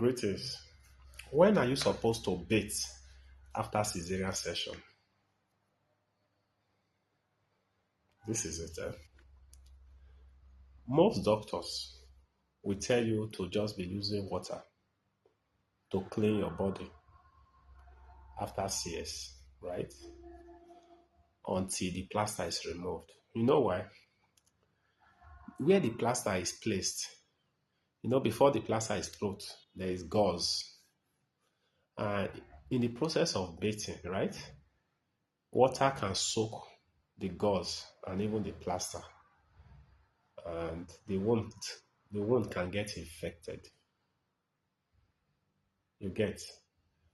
Greetings. When are you supposed to bathe after cesarean session? This is it. Most doctors will tell you to just be using water to clean your body after CS, right? Until the plaster is removed. You know why? Where the plaster is placed, before the plaster is put, there is gauze. And in the process of bathing, right, water can soak the gauze and even the plaster, and the wound can get infected. You get.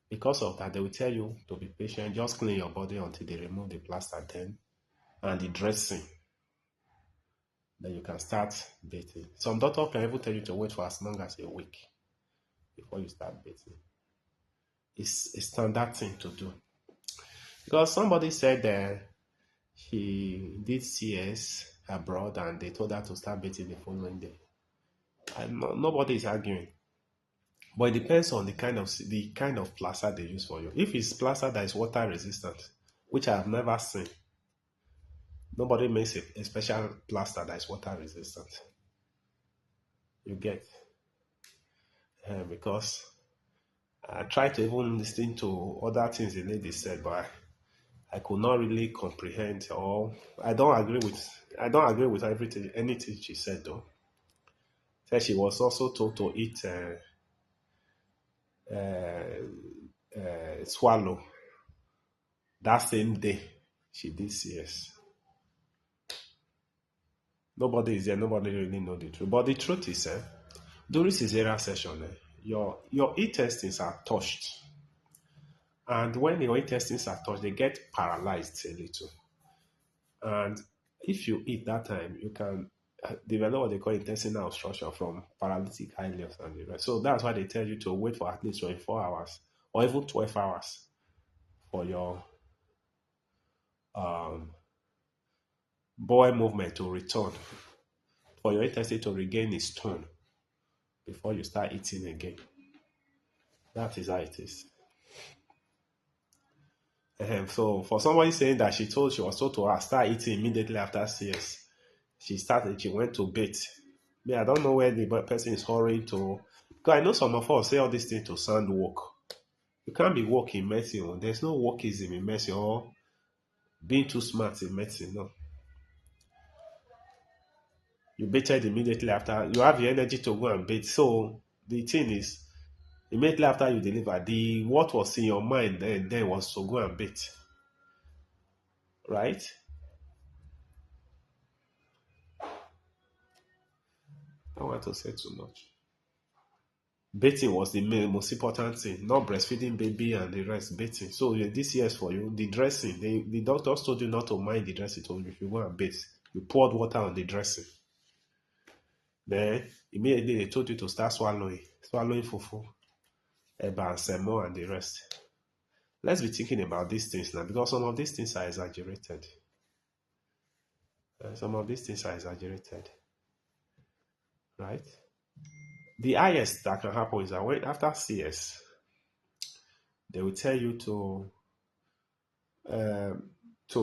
Because of that, they will tell you to be patient, just clean your body until they remove the plaster then and the dressing. Then you can start bathing. Some doctors can even tell you to wait for as long as a week before you start bathing. It's a standard thing to do. Because somebody said he did CS abroad and they told her to start bathing the following day. And nobody is arguing. But it depends on the kind of plaster they use for you. If it's plaster that is water resistant, which I have never seen, nobody makes a special plaster that is water resistant. You get. Because I tried to even listen to other things the lady said, but I could not really comprehend, or I don't agree with anything she said though. Said she was also told to eat swallow that same day she did CS. Nobody is there, nobody really know the truth. But the truth is, during cesarean session, your intestines are touched. And when your intestines are touched, they get paralyzed a little. And if you eat that time, you can develop what they call intestinal obstruction from paralytic ileus and the rest. So that's why they tell you to wait for at least 24 hours or even 12 hours for your bowel movement to return, for your intestine to regain its tone before you start eating again. That is how it is. So for somebody saying that she was told to start eating immediately after CS, she went to bed. I don't know where the person is hurrying to. Because I know some of us say all these things to sound woke. You can't be woke in medicine. There's no wokeism in medicine or being too smart in medicine. No. You bathed immediately after. You have the energy to go and bathe. So the thing is, immediately after you deliver, what was in your mind then was to go and bathe. Right? I don't want to say too much. Bathing was the most important thing, not breastfeeding baby and the rest. Bathing. So this year is for you. The dressing, the doctors told you not to mind the dressing. Told you if you go and bathe, you poured water on the dressing. Then immediately they told you to start swallowing fufu, eba, and semo, and the rest. Let's be thinking about these things now, because some of these things are exaggerated. Right? The highest that can happen is that when after CS, they will tell you to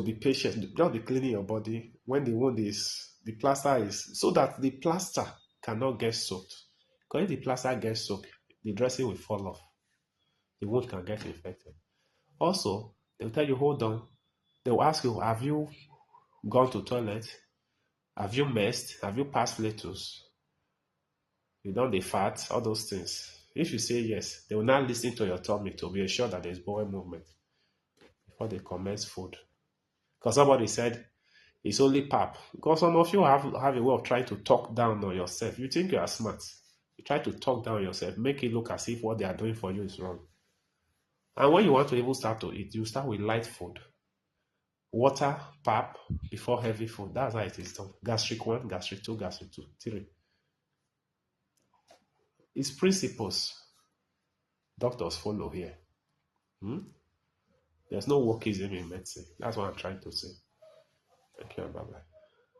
be patient, just be cleaning your body when the plaster is, so that the plaster cannot get soaked. Because if the plaster gets soaked, the dressing will fall off. The wound can get infected. Also, they'll tell you, hold on. They'll ask you, have you gone to toilet? Have you messed? Have you passed flatus? You don't the fat, all those things. If you say yes, they will now listen to your tummy to be assured that there's bowel movement before they commence food. Because somebody said it's only pap. Because some of you have a way of trying to talk down on yourself. You think you are smart. You try to talk down yourself, make it look as if what they are doing for you is wrong. And when you want to even start to eat, you start with light food. Water, pap, before heavy food. That's how it is done. Gastric 1, gastric 2, gastric 2, 3. It's principles doctors follow here. There's no wokeism in medicine. That's what I'm trying to say. Thank you and bye-bye.